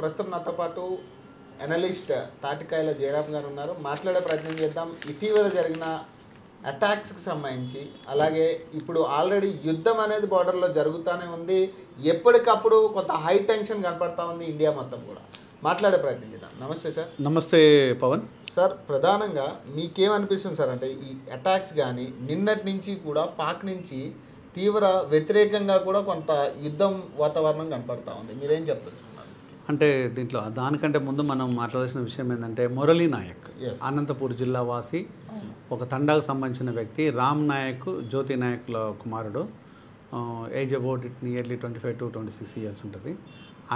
ప్రస్తుతం నాతో పాటు అనలిస్ట్ తాటికాయల జయరామ్ గారు ఉన్నారు. మాట్లాడే ప్రయత్నం చేద్దాం. ఇటీవల జరిగిన అటాక్స్కి సంబంధించి, అలాగే ఇప్పుడు ఆల్రెడీ యుద్ధం అనేది బార్డర్లో జరుగుతూనే ఉంది. ఎప్పటికప్పుడు కొంత హై టెన్షన్ కనపడతా ఉంది ఇండియా మొత్తం కూడా. మాట్లాడే ప్రయత్నం చేద్దాం. నమస్తే సార్. నమస్తే పవన్ సార్, ప్రధానంగా మీకేమనిపిస్తుంది సార్ అంటే ఈ అటాక్స్ కానీ నిన్నటి నుంచి కూడా పాక్ నుంచి తీవ్ర వ్యతిరేకంగా కూడా కొంత యుద్ధం వాతావరణం కనపడతా ఉంది. మీరేం చెప్తున్నారు? అంటే దీంట్లో దానికంటే ముందు మనం మాట్లాడాల్సిన విషయం ఏంటంటే మురళీ నాయక్ అనంతపూర్ జిల్లా వాసి, ఒక తండాకు సంబంధించిన వ్యక్తి. రామ్ నాయక్, జ్యోతి నాయక్ల కుమారుడు. Age about nearly 25 to 26 years ఉంటుంది.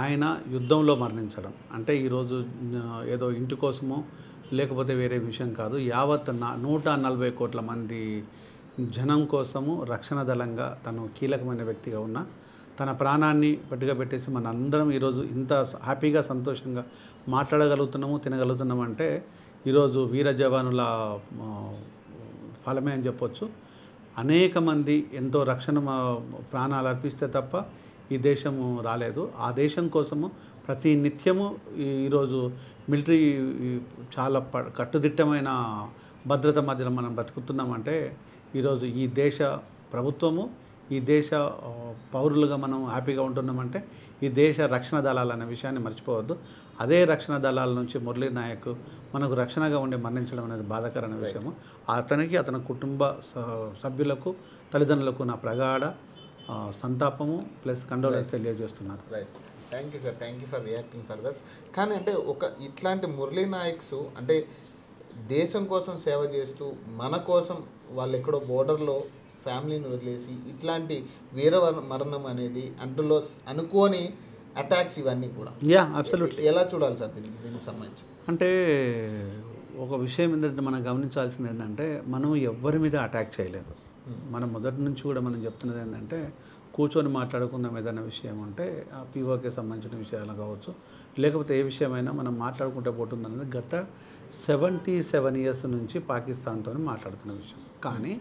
ఆయన యుద్ధంలో మరణించడం అంటే ఈరోజు ఏదో ఇంటి కోసమో లేకపోతే వేరే విషయం కాదు. యావత్ 140 కోట్ల మంది జనం కోసము రక్షణ దళంగా తను కీలకమైన వ్యక్తిగా ఉన్న తన ప్రాణాన్ని పట్టుగా పెట్టేసి మన అందరం ఈరోజు ఇంత హ్యాపీగా సంతోషంగా మాట్లాడగలుగుతున్నాము, తినగలుగుతున్నాము అంటే ఈరోజు వీర జవానుల ఫలమే అని చెప్పొచ్చు. అనేక మంది ఎంతో రక్షణ ప్రాణాలు అర్పిస్తే తప్ప ఈ దేశము రాలేదు. ఆ దేశం కోసము ప్రతి నిత్యము ఈరోజు మిలిటరీ చాలా కట్టుదిట్టమైన భద్రత మధ్యలో మనం బతుకుతున్నామంటే ఈరోజు ఈ దేశ ప్రభుత్వము, ఈ దేశ పౌరులుగా మనం హ్యాపీగా ఉంటున్నామంటే ఈ దేశ రక్షణ దళాలు అనే విషయాన్ని మర్చిపోవద్దు. అదే రక్షణ దళాల నుంచి మురళీ నాయక్ మనకు రక్షణగా ఉండి మరణించడం అనేది బాధాకరమైన విషయము. అతనికి, అతని కుటుంబ సభ్యులకు, తల్లిదండ్రులకు నా ప్రగాఢ సంతాపము ప్లస్ కండోలెన్స్ తెలియజేస్తున్నారు. Right, thank you sir, thank you for reacting for దస్. కానీ అంటే ఇట్లాంటి మురళీ నాయక్స్ అంటే దేశం కోసం సేవ చేస్తూ మన కోసం వాళ్ళు ఎక్కడో బోర్డర్లో ఫ్యామిలీని వదిలేసి ఇట్లాంటి వీర మరణం అనేది అందులో అనుకోని అటాక్స్ ఇవన్నీ కూడా అబ్సల్యూట్లీ ఎలా చూడాలి సార్ దీనికి సంబంధించి? అంటే ఒక విషయం ఏంటంటే మనం గమనించాల్సింది ఏంటంటే మనం ఎవ్వరి మీద అటాక్ చేయలేదు. మనం మొదటి నుంచి కూడా మనం చెప్తున్నది ఏంటంటే కూర్చొని మాట్లాడుకుందాం ఏదైనా విషయం అంటే ఆ పీఓకే సంబంధించిన విషయాలు కావచ్చు, లేకపోతే ఏ విషయమైనా మనం మాట్లాడుకుంటే పోతుందనేది గత 77 years నుంచి పాకిస్తాన్తో మాట్లాడుతున్న విషయం. కానీ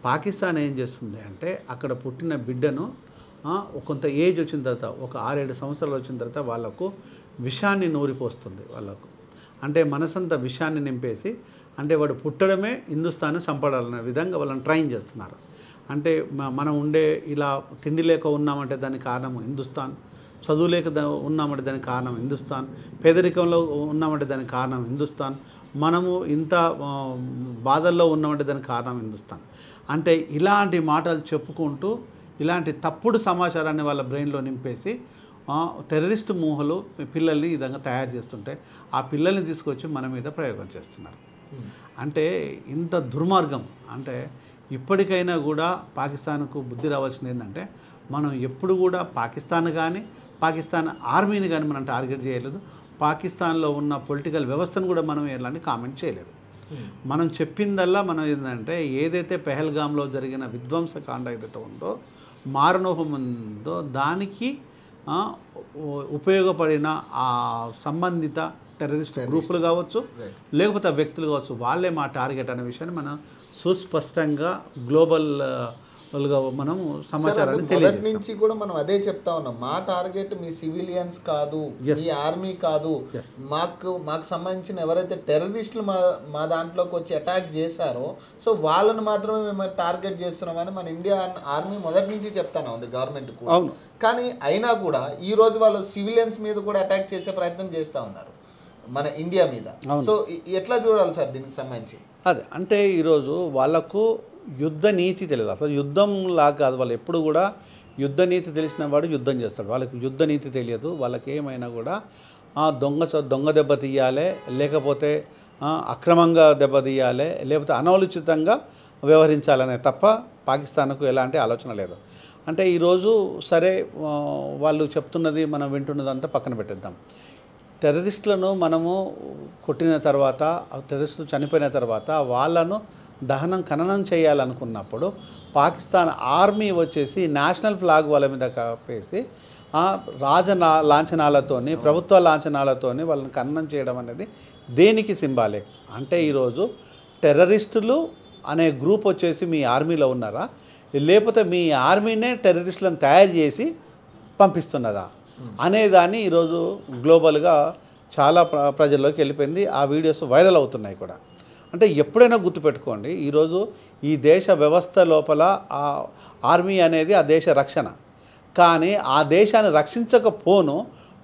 పాకిస్తాన్ ఏం చేస్తుంది అంటే అక్కడ పుట్టిన బిడ్డను కొంత ఏజ్ వచ్చిన తర్వాత, ఒక 6-7 సంవత్సరాలు వచ్చిన తర్వాత వాళ్ళకు విషాన్ని నూరిపోస్తుంది. వాళ్ళకు అంటే మనసంతా విషాన్ని నింపేసి అంటే వాడు పుట్టడమే హిందుస్థాన్ని చంపడాలనే విధంగా వాళ్ళని ట్రైన్ చేస్తున్నారు. అంటే మనం ఉండే ఇలా తిండి లేక ఉన్నామంటే దానికి కారణం హిందుస్థాన్, చదువు లేక ఉన్నామంటే దానికి కారణం హిందుస్థాన్, పేదరికంలో ఉన్నామంటే దానికి కారణం హిందుస్థాన్, మనము ఇంత బాధల్లో ఉన్నామంటే దానికి కారణం హిందుస్థాన్. అంటే ఇలాంటి మాటలు చెప్పుకుంటూ ఇలాంటి తప్పుడు సమాచారాన్ని వాళ్ళ బ్రెయిన్లో నింపేసి టెర్రరిస్ట్ మూహలు పిల్లల్ని ఈ విధంగా తయారు చేస్తుంటే ఆ పిల్లల్ని తీసుకొచ్చి మన మీద ప్రయోగం చేస్తున్నారు. అంటే ఇంత దుర్మార్గం అంటే ఇప్పటికైనా కూడా పాకిస్తాన్కు బుద్ధి రావాల్సింది ఏంటంటే మనం ఎప్పుడు కూడా పాకిస్తాన్ కానీ పాకిస్తాన్ ఆర్మీని కానీ మనం టార్గెట్ చేయలేదు. పాకిస్తాన్లో ఉన్న పొలిటికల్ వ్యవస్థను కూడా మనం ఎలాంటి కామెంట్ చేయలేదు. మనం చెప్పిందల్లా మనం ఏంటంటే ఏదైతే పెహల్గాంలో జరిగిన విధ్వంసకాండ ఏదైతే ఉందో, మారణోహం ఉందో, దానికి ఉపయోగపడిన ఆ సంబంధిత టెర్రరిస్ట్ గ్రూపులు కావచ్చు, లేకపోతే వ్యక్తులు కావచ్చు, వాళ్ళే మా టార్గెట్ అనే విషయాన్ని మనం సుస్పష్టంగా గ్లోబల్గా మనం సమాచారాన్ని మొదటి నుంచి కూడా మనం అదే చెప్తా ఉన్నాం. మా టార్గెట్ మీ సివిలియన్స్ కాదు, మీ ఆర్మీ కాదు, మాకు సంబంధించిన ఎవరైతే టెర్రరిస్టులు మా దాంట్లోకి వచ్చి అటాక్ చేశారో సో వాళ్ళని మాత్రమే మేము టార్గెట్ చేస్తున్నామని మన ఇండియా ఆర్మీ మొదటి నుంచి చెప్తానే ఉంది, గవర్నమెంట్ కూడా. కానీ అయినా కూడా ఈ రోజు వాళ్ళు సివిలియన్స్ మీద కూడా అటాక్ చేసే ప్రయత్నం చేస్తూ ఉన్నారు మన ఇండియా మీద. సో ఎట్లా చూడాలి సార్ దీనికి సంబంధించి? అదే అంటే ఈరోజు వాళ్ళకు యుద్ధ నీతి తెలియదు. అసలు యుద్ధంలా కాదు, వాళ్ళు ఎప్పుడు కూడా యుద్ధ నీతి తెలిసిన వాడు యుద్ధం చేస్తాడు. వాళ్ళకి యుద్ధ నీతి తెలియదు. వాళ్ళకి ఏమైనా కూడా దొంగ దెబ్బ తీయాలి, లేకపోతే అక్రమంగా దెబ్బ తీయాలి, లేకపోతే అనాలోచితంగా వ్యవహరించాలనే తప్ప పాకిస్తాన్కు ఎలాంటి ఆలోచన లేదు. అంటే ఈరోజు సరే వాళ్ళు చెప్తున్నది మనం వింటున్నదంతా పక్కన పెట్టేద్దాం. టెర్రరిస్టులను మనము కొట్టిన తర్వాత, టెర్రరిస్టులు చనిపోయిన తర్వాత వాళ్ళను ఖననం చేయాలనుకున్నప్పుడు పాకిస్తాన్ ఆర్మీ వచ్చేసి నేషనల్ ఫ్లాగ్ వాళ్ళ మీద కప్పేసి లాంఛనాలతోని, ప్రభుత్వ లాంఛనాలతోని వాళ్ళని ఖననం చేయడం అనేది దేనికి సింబాలిక్ అంటే ఈరోజు టెర్రరిస్టులు అనే గ్రూప్ వచ్చేసి మీ ఆర్మీలో ఉన్నారా, లేకపోతే మీ ఆర్మీనే టెర్రరిస్టులను తయారు చేసి పంపిస్తున్నదా? అనేదాన్ని ఈరోజు గ్లోబల్గా చాలా ప్రజల్లోకి వెళ్ళిపోయింది. ఆ వీడియోస్ వైరల్ అవుతున్నాయి కూడా. అంటే ఎప్పుడైనా గుర్తుపెట్టుకోండి, ఈరోజు ఈ దేశ వ్యవస్థ లోపల ఆ ఆర్మీ అనేది ఆ దేశ రక్షణ. కానీ ఆ దేశాన్ని రక్షించకపోను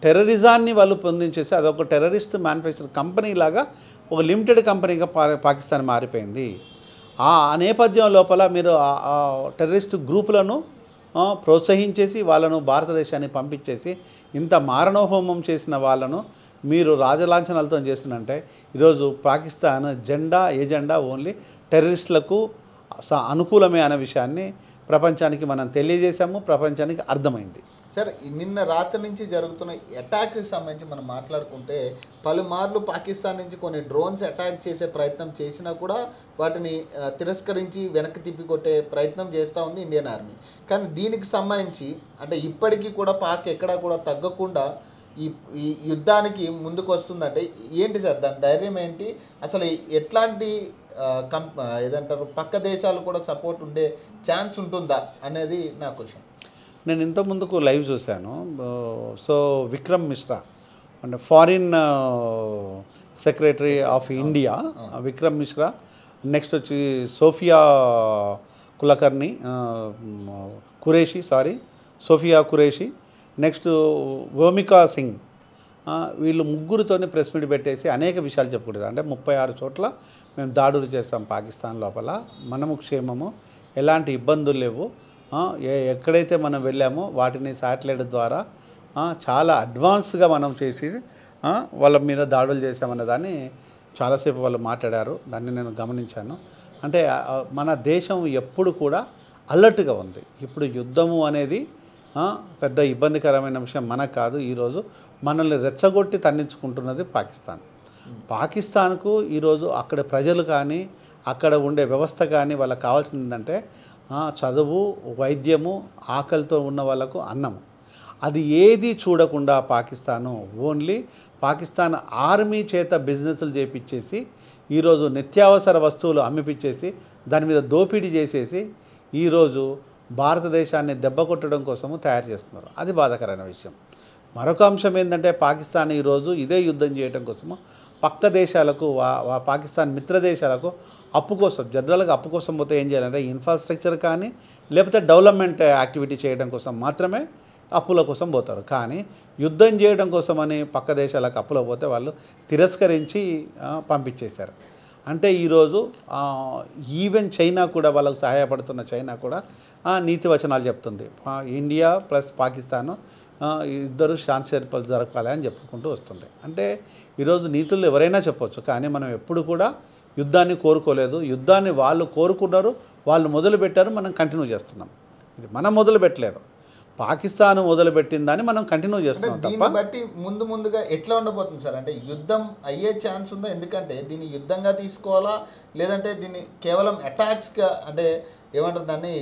టెర్రరిజాన్ని వాళ్ళు పొందించేసి అదొక టెర్రరిస్ట్ మ్యానుఫ్యాక్చర్ కంపెనీ లాగా ఒక లిమిటెడ్ కంపెనీగా పాకిస్తాన్ మారిపోయింది. ఆ నేపథ్యం లోపల మీరు ఆ టెర్రరిస్ట్ గ్రూపులను ప్రోత్సహించేసి వాళ్ళను భారతదేశాన్ని పంపించేసి ఇంత మారణోహోమం చేసిన వాళ్ళను మీరు రాజలాంఛనాలతో చేస్తున్నంటే ఈరోజు పాకిస్తాన్ ఎజెండా ఓన్లీ టెర్రరిస్టులకు అనుకూలమే అనే విషయాన్ని ప్రపంచానికి మనం తెలియజేశాము, ప్రపంచానికి అర్థమైంది. సార్, నిన్న రాత్రి నుంచి జరుగుతున్న అటాక్కి సంబంధించి మనం మాట్లాడుకుంటే పలుమార్లు పాకిస్తాన్ నుంచి కొన్ని డ్రోన్స్ అటాక్ చేసే ప్రయత్నం చేసినా కూడా వాటిని తిరస్కరించి వెనక్కి తిప్పికొట్టే ప్రయత్నం చేస్తూ ఉంది ఇండియన్ ఆర్మీ. కానీ దీనికి సంబంధించి అంటే ఇప్పటికీ కూడా పాక్ ఎక్కడా కూడా తగ్గకుండా ఈ యుద్ధానికి ముందుకు వస్తుందంటే ఏంటి సార్ దాని ధైర్యం ఏంటి? అసలు ఎట్లాంటి ఏదంటారు పక్క దేశాలు కూడా సపోర్ట్ ఉండే ఛాన్స్ ఉంటుందా అనేది నా క్వశ్చన్. నేను ఇంతకుముందుకు లైవ్ చూశాను. సో విక్రమ్ మిశ్రా అంటే foreign secretary of India Vikram Mishra, next వచ్చి సోఫియా కురేషి, నెక్స్ట్ భూమికా సింగ్, వీళ్ళు ముగ్గురితోనే ప్రెస్ మీట్ పెట్టేసి అనేక విషయాలు చెప్పుకుంటారు. అంటే 36 చోట్ల మేము దాడులు చేస్తాం పాకిస్తాన్ లోపల, మనము క్షేమము, ఎలాంటి ఇబ్బందులు లేవు, ఎక్కడైతే మనం వెళ్ళామో వాటిని శాటిలైట్ ద్వారా చాలా అడ్వాన్స్గా మనం చేసి వాళ్ళ మీద దాడులు చేసామన్న దాన్ని చాలాసేపు వాళ్ళు మాట్లాడారు. దాన్ని నేను గమనించాను. అంటే మన దేశం ఎప్పుడు కూడా అలర్ట్గా ఉంది. ఇప్పుడు యుద్ధము అనేది పెద్ద ఇబ్బందికరమైన విషయం మనకు కాదు. ఈరోజు మనల్ని రెచ్చగొట్టి తన్నించుకుంటున్నది పాకిస్తాన్కు ఈరోజు అక్కడ ప్రజలు కానీ అక్కడ ఉండే వ్యవస్థ కానీ వాళ్ళకి కావాల్సింది ఏంటంటే చదువు, వైద్యము, ఆకలితో ఉన్న వాళ్ళకు అన్నము. అది ఏది చూడకుండా ఓన్లీ పాకిస్తాన్ ఆర్మీ చేత బిజినెస్లు చేపించేసి ఈరోజు నిత్యావసర వస్తువులు అమ్మిపించేసి దాని మీద దోపిడీ చేసేసి ఈరోజు భారతదేశాన్ని దెబ్బ కొట్టడం కోసము తయారు చేస్తున్నారు. అది బాధాకరమైన విషయం. మరొక అంశం ఏంటంటే పాకిస్తాన్ ఈరోజు ఇదే యుద్ధం చేయడం కోసము పక్క దేశాలకు పాకిస్తాన్ మిత్ర దేశాలకు అప్పు కోసం, జనరల్గా అప్పు కోసం పోతే ఏం చేయాలంటే ఇన్ఫ్రాస్ట్రక్చర్ కానీ లేకపోతే డెవలప్మెంట్ యాక్టివిటీ చేయడం కోసం మాత్రమే అప్పుల కోసం పోతారు. కానీ యుద్ధం చేయడం కోసమని పక్క దేశాలకు అప్పులో పోతే వాళ్ళు తిరస్కరించి పంపించేశారు. అంటే ఈరోజు ఈవెన్ చైనా కూడా వాళ్ళకు సహాయపడుతున్న చైనా కూడా నీతి వచనాలు చెప్తుంది. ఇండియా ప్లస్ పాకిస్తాను ఇద్దరు శాంతి చర్చలు జరపాలి అని చెప్పుకుంటూ వస్తుంది. అంటే ఈరోజు నీతులు ఎవరైనా చెప్పొచ్చు, కానీ మనం ఎప్పుడు కూడా యుద్ధాన్ని కోరుకోలేదు. యుద్ధాన్ని వాళ్ళు కోరుకున్నారు, వాళ్ళు మొదలుపెట్టారు, మనం కంటిన్యూ చేస్తున్నాం. ఇది మనం మొదలు పెట్టలేదు, పాకిస్తాన్ మొదలుపెట్టిందని మనం కంటిన్యూ చేస్తున్నాం. దీన్ని బట్టి ముందుగా ఎట్లా ఉండబోతుంది సార్? అంటే యుద్ధం అయ్యే ఛాన్స్ ఉందా? ఎందుకంటే దీన్ని యుద్ధంగా తీసుకోవాలా, లేదంటే దీన్ని కేవలం అటాక్స్గా అంటే ఏమంటారు దాన్ని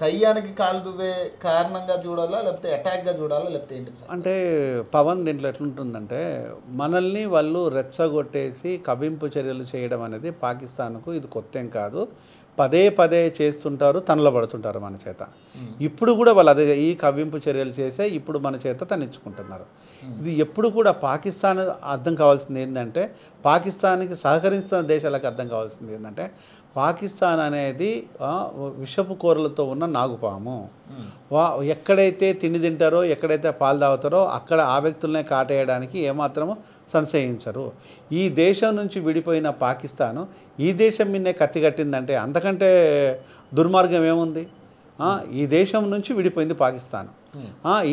కయ్యానికి కాలు దువ్వే కారణంగా చూడాలా, లేకపోతే అటాక్గా చూడాలా, లేకపోతే ఏంటి? అంటే పవన్ దీంట్లో ఎట్లుంటుందంటే మనల్ని వాళ్ళు రెచ్చగొట్టేసి కవింపు చర్యలు చేయడం అనేది పాకిస్తాన్కు ఇది కొత్త ఏం కాదు. పదే చేస్తుంటారు, తనలో పడుతుంటారు మన చేత. ఇప్పుడు కూడా వాళ్ళు అదే ఈ కవ్వింపు చర్యలు చేసే ఇప్పుడు మన చేత తన్నించుకుంటున్నారు. ఇది ఎప్పుడు కూడా పాకిస్తాన్ అర్థం కావాల్సింది ఏంటంటే, పాకిస్తాన్కి సహకరిస్తున్న దేశాలకు అర్థం కావాల్సింది ఏంటంటే, పాకిస్తాన్ అనేది విషపు కూరలతో ఉన్న నాగుపాము. ఎక్కడైతే తిండి తింటారో, ఎక్కడైతే పాలు తాగుతారో అక్కడ ఆ వ్యక్తులనే కాటేయడానికి ఏమాత్రము సంశయించరు. ఈ దేశం నుంచి విడిపోయిన పాకిస్తాను ఈ దేశం మీదనే కత్తి కట్టిందంటే అంతకంటే దుర్మార్గం ఏముంది? ఈ దేశం నుంచి విడిపోయింది పాకిస్తాన్,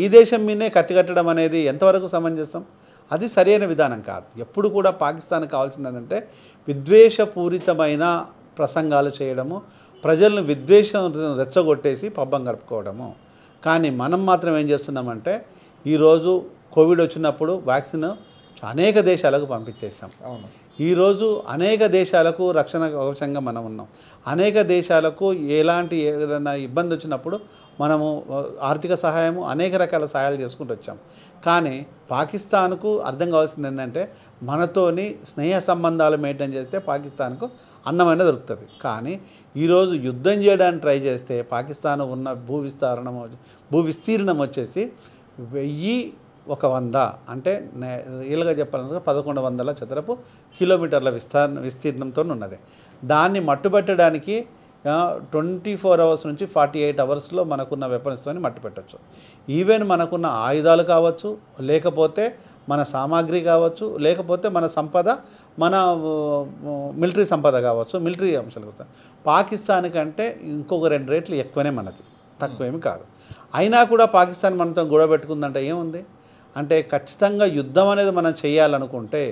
ఈ దేశం మీదనే కత్తి కట్టడం అనేది ఎంతవరకు సమంజసం? అది సరైన విధానం కాదు. ఎప్పుడు కూడా పాకిస్తాన్ కావాల్సింది ఏంటంటే విద్వేషపూరితమైన ప్రసంగాలు చేయడము, ప్రజలను విద్వేషం రెచ్చగొట్టేసి పబ్బం గడుపుకోవడము. కానీ మనం మాత్రం ఏం చేస్తున్నామంటే, ఈరోజు కోవిడ్ వచ్చినప్పుడు వ్యాక్సిన్ అనేక దేశాలకు పంపించేసాం. ఈరోజు అనేక దేశాలకు రక్షణ కవచంగా మనం ఉన్నాం. అనేక దేశాలకు ఎలాంటి ఏదైనా ఇబ్బంది వచ్చినప్పుడు మనము ఆర్థిక సహాయము అనేక రకాల సహాయాలు చేసుకుంటూ వచ్చాం. కానీ పాకిస్తాన్కు అర్థం కావాల్సింది ఏంటంటే, మనతోని స్నేహ సంబంధాలు మెయింటైన్ చేస్తే పాకిస్తాన్కు అన్నమైన దొరుకుతుంది. కానీ ఈరోజు యుద్ధం చేయడానికి ట్రై చేస్తే పాకిస్తాన్ ఉన్న భూ విస్తీర్ణం వచ్చేసి ఒక 100 అంటే రియల్గా చెప్పాలంటే 1100 చదరపు కిలోమీటర్ల విస్తీర్ణంతో ఉన్నది. దాన్ని మట్టుబెట్టడానికి 24 అవర్స్ నుంచి 48 అవర్స్లో మనకున్న వెపన్స్తో మట్టుపెట్టచ్చు. ఈవెన్ మనకున్న ఆయుధాలు కావచ్చు, లేకపోతే మన సామాగ్రి కావచ్చు, లేకపోతే మన సంపద, మన మిలిటరీ సంపద కావచ్చు, మిలిటరీ అంశాలు కావచ్చు. పాకిస్తాన్ కంటే ఇంకొక 2 రేట్లు ఎక్కువనే మనది, తక్కువేమి కాదు. అయినా కూడా పాకిస్తాన్ మనతో గొడవ పెట్టుకుందంటే ఏముంది అంటే, ఖచ్చితంగా యుద్ధం అనేది మనం చేయాలనుకుంటే,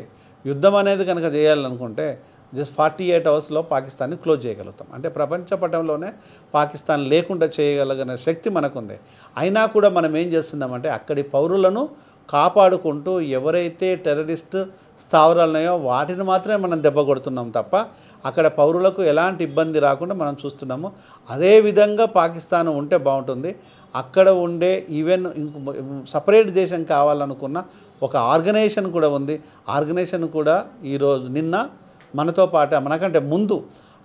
యుద్ధం అనేది కనుక చేయాలనుకుంటే జస్ట్ 48 అవర్స్లో పాకిస్తాన్ని క్లోజ్ చేయగలుగుతాం. అంటే ప్రపంచ పటంలోనే పాకిస్తాన్ లేకుండా చేయగలిగిన శక్తి మనకుంది. అయినా కూడా మనం ఏం చేస్తున్నామంటే, అక్కడి పౌరులను కాపాడుకుంటూ ఎవరైతే టెర్రరిస్ట్ స్థావరాలు ఉన్నాయో వాటిని మాత్రమే మనం దెబ్బ కొడుతున్నాం తప్ప అక్కడ పౌరులకు ఎలాంటి ఇబ్బంది రాకుండా మనం చూస్తున్నాము. అదేవిధంగా పాకిస్తాన్ ఉంటే బాగుంటుంది. అక్కడ ఉండే ఈవెన్ సపరేట్ దేశం కావాలనుకున్న ఒక ఆర్గనైజేషన్ కూడా ఉంది. ఆర్గనైజేషన్ కూడా ఈరోజు నిన్న మనతో పాటు మనకంటే ముందు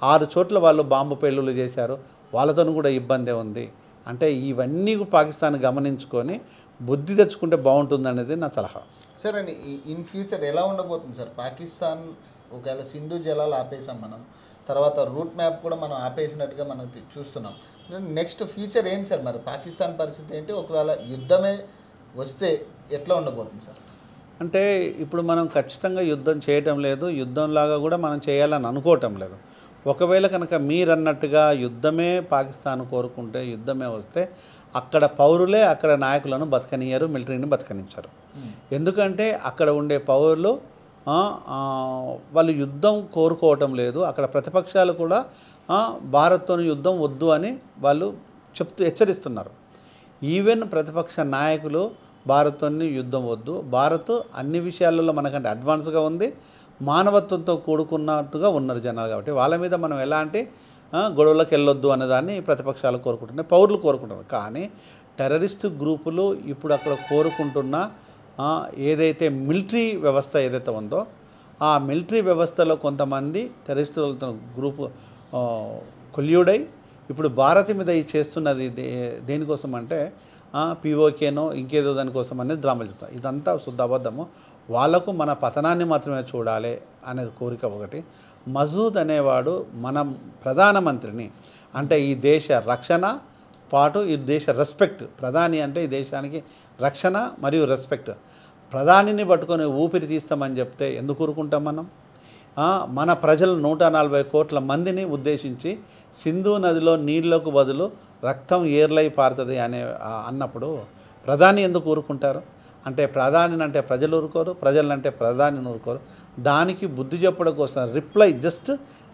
6 చోట్ల వాళ్ళు బాంబు పేలుళ్ళు చేశారు. వాళ్ళతో కూడా ఇబ్బందే ఉంది. అంటే ఇవన్నీ పాకిస్తాన్ గమనించుకొని బుద్ధి తెచ్చుకుంటే బాగుంటుంది అనేది నా సలహా. సార్ అండి, ఇన్ ఫ్యూచర్ ఎలా ఉండబోతుంది సార్? పాకిస్తాన్ ఒకవేళ సింధు జలాలు ఆపేసాం మనం, తర్వాత రూట్ మ్యాప్ కూడా మనం ఆపేసినట్టుగా మనం చూస్తున్నాం. నెక్స్ట్ ఫ్యూచర్ ఏంటి సార్? మరి పాకిస్తాన్ పరిస్థితి ఏంటి? ఒకవేళ యుద్ధమే వస్తే ఎట్లా ఉండబోతుంది సార్? అంటే ఇప్పుడు మనం ఖచ్చితంగా యుద్ధం చేయటం లేదు, యుద్ధంలాగా కూడా మనం చేయాలని అనుకోవటం లేదు. ఒకవేళ కనుక మీరన్నట్టుగా యుద్ధమే పాకిస్తాన్ కోరుకుంటే, యుద్ధమే వస్తే అక్కడ పౌరులే అక్కడ నాయకులను బతకనియరు, మిలిటరీని బతకనించారు. ఎందుకంటే అక్కడ ఉండే పౌరులు వాళ్ళు యుద్ధం కోరుకోవటం లేదు. అక్కడ ప్రతిపక్షాలు కూడా భారత్తో యుద్ధం వద్దు అని వాళ్ళు హెచ్చరిస్తున్నారు. ఈవెన్ ప్రతిపక్ష నాయకులు భారత్తో యుద్ధం వద్దు, భారత్ అన్ని విషయాలలో మనకంటే అడ్వాన్స్గా ఉంది, మానవత్వంతో కూడుకున్నట్టుగా ఉన్నారు జనాలు. కాబట్టి వాళ్ళ మీద మనం ఎలాంటి గొడవలకు వెళ్ళొద్దు అన్నదాన్ని ప్రతిపక్షాలు కోరుకుంటున్నాయి, పౌరులు కోరుకుంటున్నారు. కానీ టెర్రరిస్ట్ గ్రూపులు ఇప్పుడు అక్కడ కోరుకుంటున్న ఏదైతే మిలిటరీ వ్యవస్థ ఏదైతే ఉందో ఆ మిలిటరీ వ్యవస్థలో కొంతమంది టెర్రరిస్టులతో గ్రూపు కొల్యూడై ఇప్పుడు భారత్ మీద ఈ చేస్తున్నది దేనికోసం అంటే పీఓకేనో ఇంకేదో దానికోసం అనేది డ్రామాలు చెప్తారు. ఇదంతా శుద్ధ అబద్ధము. వాళ్లకు మన పతనాన్ని మాత్రమే చూడాలి అనేది కోరిక ఒకటి. మసూద్ అనేవాడు మన ప్రధానమంత్రిని, అంటే ఈ దేశ రక్షణ పాటు ఈ దేశ రెస్పెక్ట్, ప్రధాని అంటే ఈ దేశానికి రక్షణ మరియు రెస్పెక్ట్. ప్రధానిని పట్టుకొని ఊపిరి తీస్తామని చెప్తే ఎందుకు ఊరుకుంటాం మనం? మన ప్రజలు 140 కోట్ల మందిని ఉద్దేశించి సింధు నదిలో నీళ్లకు బదులు రక్తం ఏర్లై పారుతుంది అన్నప్పుడు ప్రధాని ఎందుకు ఊరుకుంటారు? అంటే ప్రధానిని అంటే ప్రజలు ఊరుకోరు, ప్రజలంటే ప్రధానిని ఊరుకోరు. దానికి బుద్ధి చెప్పడం కోసం రిప్లై జస్ట్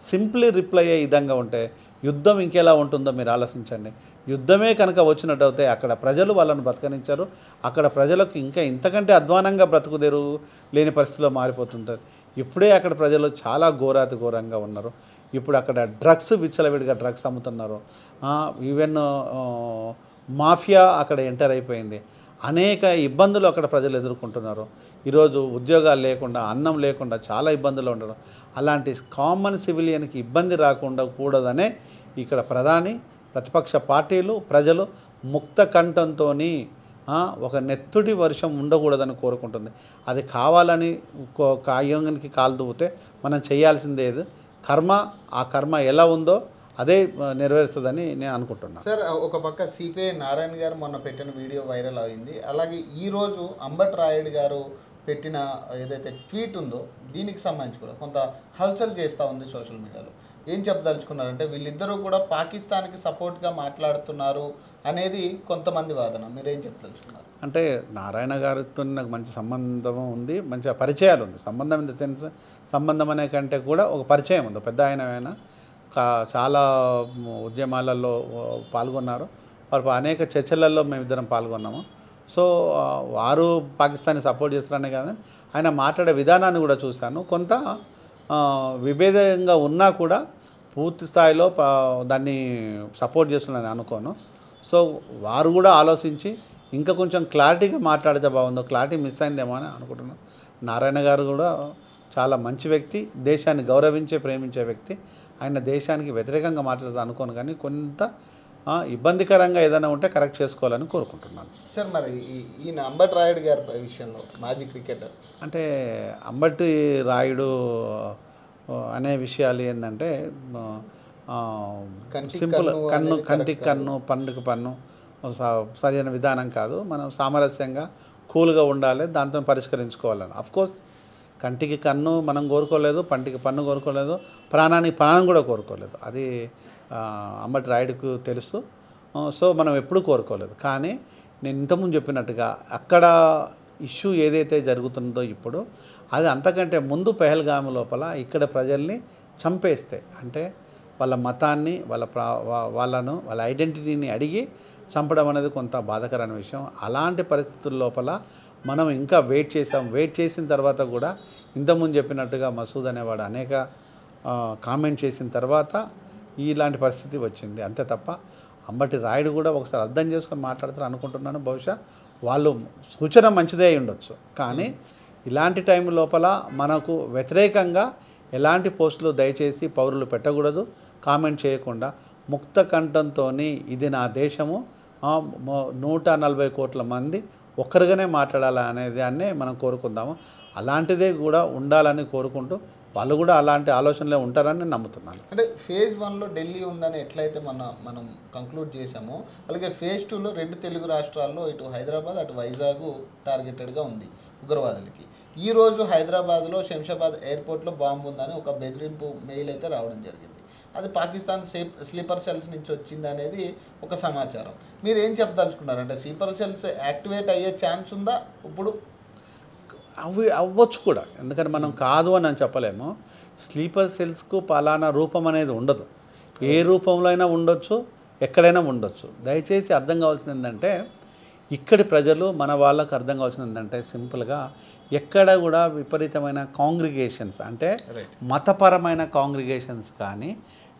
సింప్లీ రిప్లై అయ్యే విధంగా ఉంటే యుద్ధం ఇంకెలా ఉంటుందో మీరు ఆలోచించండి. యుద్ధమే కనుక వచ్చినట్టు అయితే అక్కడ ప్రజలు వాళ్ళను బతకనించారు. అక్కడ ప్రజలకు ఇంకా ఇంతకంటే అధ్వానంగా బ్రతుకుదేరు లేని పరిస్థితిలో మారిపోతుంటారు. ఇప్పుడే అక్కడ ప్రజలు చాలా ఘోరాతి ఘోరంగా ఉన్నారు. ఇప్పుడు అక్కడ డ్రగ్స్ విచ్చలవిడిగా డ్రగ్స్ అమ్ముతున్నారు. ఈవెన్ మాఫియా అక్కడ ఎంటర్ అయిపోయింది. అనేక ఇబ్బందులు అక్కడ ప్రజలు ఎదుర్కొంటున్నారు. ఈరోజు ఉద్యోగాలు లేకుండా, అన్నం లేకుండా చాలా ఇబ్బందులు ఉండడం. అలాంటి కామన్ సివిలియన్కి ఇబ్బంది రాకుండా కూడదనే ఇక్కడ ప్రధాని, ప్రతిపక్ష పార్టీలు, ప్రజలు ముక్త కంఠంతో ఒక నెత్తుడి వర్షం ఉండకూడదని కోరుకుంటుంది. అది కావాలని కాయంగానికి కాలు దువ్వుతే మనం చేయాల్సిందేది కర్మ. ఆ కర్మ ఎలా ఉందో అదే నెరవేరుతుందని నేను అనుకుంటున్నాను. సార్, ఒక పక్క సిపిఐ నారాయణ గారు మొన్న పెట్టిన వీడియో వైరల్ అయింది. అలాగే ఈరోజు అంబట్ రాయుడు గారు పెట్టిన ఏదైతే ట్వీట్ ఉందో దీనికి సంబంధించి కూడా కొంత హల్చల్ చేస్తూ ఉంది సోషల్ మీడియాలో. ఏం చెప్పదలుచుకున్నారంటే వీళ్ళిద్దరూ కూడా పాకిస్తాన్కి సపోర్ట్గా మాట్లాడుతున్నారు అనేది కొంతమంది వాదన. మీరేం చెప్పదలుచుకున్నారు? అంటే నారాయణ గారితో నాకు మంచి సంబంధం ఉంది, మంచి పరిచయాలు ఉంది. సంబంధం ఇన్ ద సెన్స్, సంబంధం అనే కంటే కూడా ఒక పరిచయం ఉంది. పెద్ద ఆయన చాలా ఉద్యమాలలో పాల్గొన్నారు. వారు అనేక చర్చలలో మేమిద్దరం పాల్గొన్నాము. సో వారు పాకిస్తాన్ని సపోర్ట్ చేస్తారనే కాదు, ఆయన మాట్లాడే విధానాన్ని కూడా చూశాను. కొంత విభేదంగా ఉన్నా కూడా పూర్తి స్థాయిలో దాన్ని సపోర్ట్ చేస్తున్నారని అనుకోను. సో వారు కూడా ఆలోచించి ఇంకా కొంచెం క్లారిటీగా మాట్లాడితే బాగుందో, క్లారిటీ మిస్ అయిందేమో అని అనుకుంటున్నాను. నారాయణ గారు కూడా చాలా మంచి వ్యక్తి, దేశాన్ని గౌరవించే ప్రేమించే వ్యక్తి. ఆయన దేశానికి వ్యతిరేకంగా మాట్లాడదు అనుకోను, కానీ కొంత ఇబ్బందికరంగా ఏదైనా ఉంటే కరెక్ట్ చేసుకోవాలని కోరుకుంటున్నాను. సార్ మరి ఈయన అంబటి రాయుడు గారి విషయంలో మాజీ క్రికెటర్ అంటే అంబటి రాయుడు అనే విషయాలు ఏంటంటే సింపుల్ కంటికి కన్ను పండుగ పన్ను సరైన విధానం కాదు. మనం సామరస్యంగా కూల్గా ఉండాలి, దాంతో పరిష్కరించుకోవాలని. అఫ్కోర్స్ కంటికి కన్ను మనం కోరుకోలేదు, పంటికి పన్ను కోరుకోలేదు, ప్రాణానికి ప్రాణం కూడా కోరుకోలేదు. అది అంబటి రాయుడుకు తెలుసు. సో మనం ఎప్పుడూ కోరుకోలేదు. కానీ నేను ఇంతకుముందు చెప్పినట్టుగా అక్కడ ఇష్యూ ఏదైతే జరుగుతుందో ఇప్పుడు, అది అంతకంటే ముందు పెహల్గాం లోపల ఇక్కడ ప్రజల్ని చంపేస్తే, అంటే వాళ్ళ మతాన్ని వాళ్ళ ఐడెంటిటీని అడిగి చంపడం అనేది కొంత బాధాకరమైన విషయం. అలాంటి పరిస్థితుల లోపల మనం ఇంకా వెయిట్ చేసిన తర్వాత కూడా ఇంతకుముందు చెప్పినట్టుగా మసూద్ అనేవాడు అనేక కామెంట్ చేసిన తర్వాత ఇలాంటి పరిస్థితి వచ్చింది. అంతే తప్ప అంబటి రాయుడు కూడా ఒకసారి అర్థం చేసుకొని మాట్లాడతారు అనుకుంటున్నాను. బహుశా వాళ్ళు సూచన మంచిదే అయి ఉండొచ్చు, కానీ ఇలాంటి టైం లోపల మనకు వ్యతిరేకంగా ఎలాంటి పోస్టులు దయచేసి పౌరులు పెట్టకూడదు. కామెంట్ చేయకుండా ముక్త కంఠంతో ఇది నా దేశము, 140 కోట్ల మంది ఒక్కరుగానే మాట్లాడాలి అనే దాన్నే మనం కోరుకుందాము. అలాంటిదే కూడా ఉండాలని కోరుకుంటూ వాళ్ళు కూడా అలాంటి ఆలోచనలే ఉంటారని నేను నమ్ముతున్నాను. అంటే ఫేజ్ 1లో ఢిల్లీ ఉందని ఎట్లయితే మనం కంక్లూడ్ చేసామో, అలాగే ఫేజ్ 2లో 2 తెలుగు రాష్ట్రాల్లో ఇటు హైదరాబాద్ అటు వైజాగ్ టార్గెటెడ్గా ఉంది ఉగ్రవాదులకి. ఈరోజు హైదరాబాద్లో శంషాబాద్ ఎయిర్పోర్ట్లో బాంబు ఉందని ఒక బెదిరింపు మెయిల్ అయితే రావడం జరిగింది. అది పాకిస్తాన్ స్లీపర్ సెల్స్ నుంచి వచ్చింది అనేది ఒక సమాచారం. మీరు ఏం చెప్పదలుచుకున్నారు? అంటే స్లీపర్ సెల్స్ యాక్టివేట్ అయ్యే ఛాన్స్ ఉందా ఇప్పుడు? అవి అవ్వచ్చు కూడా, ఎందుకంటే మనం కాదు అని చెప్పలేము. స్లీపర్ సెల్స్కు పలానా రూపం అనేది ఉండదు, ఏ రూపంలో అయినా ఉండొచ్చు, ఎక్కడైనా ఉండొచ్చు. దయచేసి అర్థం కావాల్సింది ఏంటంటే, ఇక్కడి ప్రజలు మన వాళ్ళకు అర్థం కావాల్సింది ఏంటంటే, సింపుల్గా ఎక్కడ కూడా విపరీతమైన కాంగ్రిగేషన్స్, అంటే మతపరమైన కాంగ్రిగేషన్స్ కానీ,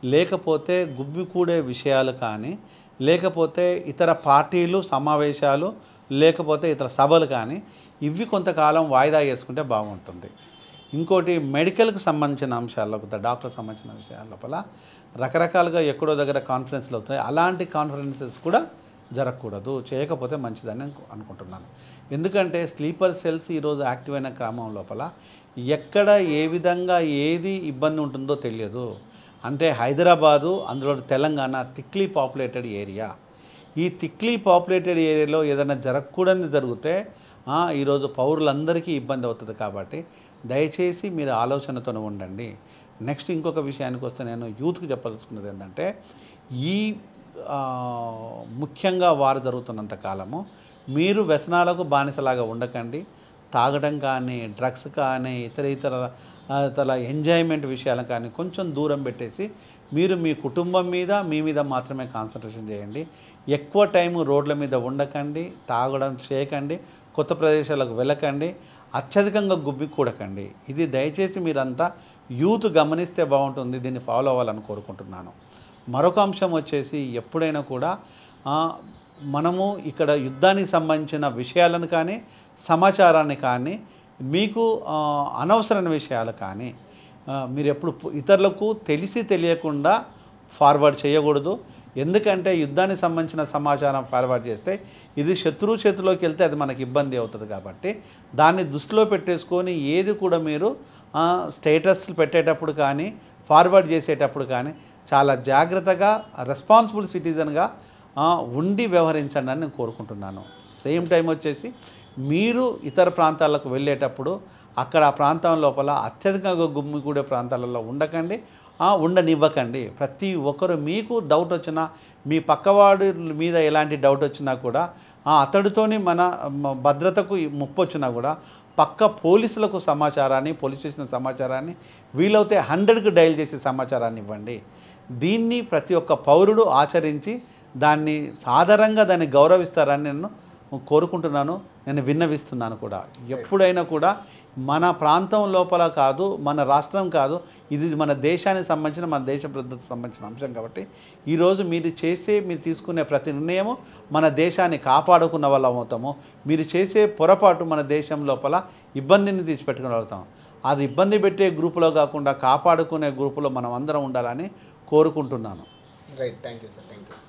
లేకపోతే గుబ్బికూడే విషయాలు కానీ, లేకపోతే ఇతర పార్టీలు సమావేశాలు, లేకపోతే ఇతర సభలు కానీ, ఇవి కొంతకాలం వాయిదా చేసుకుంటే బాగుంటుంది. ఇంకోటి మెడికల్కి సంబంధించిన అంశాల్లో, డాక్టర్కి సంబంధించిన విషయాల లోపల రకరకాలుగా ఎక్కడో దగ్గర కాన్ఫరెన్స్లు అవుతాయి. అలాంటి కాన్ఫరెన్సెస్ కూడా జరగకూడదు, చేయకపోతే మంచిదని అనుకుంటున్నాను. ఎందుకంటే స్లీపర్ సెల్స్ ఈరోజు యాక్టివ్ అయిన క్రమం లోపల ఎక్కడ ఏ విధంగా ఏది ఇబ్బంది ఉంటుందో తెలియదు. అంటే హైదరాబాదు, అందులో తెలంగాణ థిక్లీ పాపులేటెడ్ ఏరియా. ఈ థిక్లీ పాపులేటెడ్ ఏరియాలో ఏదైనా జరగకూడని జరిగితే ఈరోజు పౌరులందరికీ ఇబ్బంది అవుతుంది. కాబట్టి దయచేసి మీరు ఆలోచనతో ఉండండి. నెక్స్ట్ ఇంకొక విషయానికి వస్తే నేను యూత్కి చెప్పాల్సుకున్నది ఏంటంటే, ఈ ముఖ్యంగా వారు జరుగుతున్నంత కాలము మీరు వ్యసనాలకు బానిసలాగా ఉండకండి. తాగడం కానీ, డ్రగ్స్ కానీ, ఇతర ఎంజాయ్మెంట్ విషయాలు కానీ కొంచెం దూరం పెట్టేసి మీరు మీ కుటుంబం మీద, మీ మీద మాత్రమే కాన్సన్ట్రేషన్ చేయండి. ఎక్కువ టైం రోడ్ల మీద ఉండకండి, తాగడం చేయకండి, కొత్త ప్రదేశాలకు వెళ్ళకండి, అత్యధికంగా గుబ్బి కూడకండి. ఇది దయచేసి మీరంతా యూత్ గమనిస్తే బాగుంటుంది, దీన్ని ఫాలో అవ్వాలని కోరుకుంటున్నాను. మరొక అంశం వచ్చేసి, ఎప్పుడైనా కూడా మనము ఇక్కడ యుద్ధానికి సంబంధించిన విషయాలను కానీ, సమాచారాన్ని కానీ, మీకు అనవసరమైన విషయాలు కానీ మీరు ఎప్పుడు ఇతరులకు తెలియకుండా ఫార్వర్డ్ చేయకూడదు. ఎందుకంటే యుద్ధానికి సంబంధించిన సమాచారం ఫార్వర్డ్ చేస్తే ఇది శత్రువు చేతిలోకి వెళ్తే అది మనకి ఇబ్బంది అవుతుంది. కాబట్టి దాన్ని దృష్టిలో పెట్టేసుకొని ఏది కూడా మీరు స్టేటస్లు పెట్టేటప్పుడు కానీ, ఫార్వర్డ్ చేసేటప్పుడు కానీ చాలా జాగ్రత్తగా రెస్పాన్సిబుల్ సిటిజన్గా ఉండి వ్యవహరించండి అని నేను కోరుకుంటున్నాను. సేమ్ టైం వచ్చేసి మీరు ఇతర ప్రాంతాలకు వెళ్ళేటప్పుడు అక్కడ ఆ ప్రాంతం లోపల అత్యధికంగా గుమ్మికూడే ప్రాంతాలలో ఉండకండి, ఉండనివ్వకండి. ప్రతి ఒక్కరు మీకు డౌట్ వచ్చినా, మీ పక్కవాడి మీద ఎలాంటి డౌట్ వచ్చినా కూడా, అతడితోని మన భద్రతకు ముప్పు వచ్చినా కూడా పక్క పోలీసులకు సమాచారాన్ని, పోలీస్ స్టేషన్ సమాచారాన్ని వీలైతే 100కి డయల్ చేసే సమాచారాన్ని ఇవ్వండి. దీన్ని ప్రతి ఒక్క పౌరుడు ఆచరించి దాన్ని సాధారణంగా దాన్ని గౌరవిస్తారని నేను కోరుకుంటున్నాను, నేను విన్నవిస్తున్నాను కూడా. ఎప్పుడైనా కూడా మన ప్రాంతం లోపల కాదు, మన రాష్ట్రం కాదు, ఇది మన దేశానికి సంబంధించిన, మన దేశ భద్రతకు సంబంధించిన అంశం. కాబట్టి ఈరోజు మీరు తీసుకునే ప్రతి నిర్ణయము మన దేశాన్ని కాపాడుకున్న వాళ్ళం అవుతాము. మీరు చేసే పొరపాటు మన దేశం లోపల ఇబ్బందిని తెచ్చిపెట్టుకుని అది ఇబ్బంది పెట్టే గ్రూపులో కాకుండా కాపాడుకునే గ్రూపులో మనం అందరం ఉండాలని కోరుకుంటున్నాను. Right, thank you sir, thank you.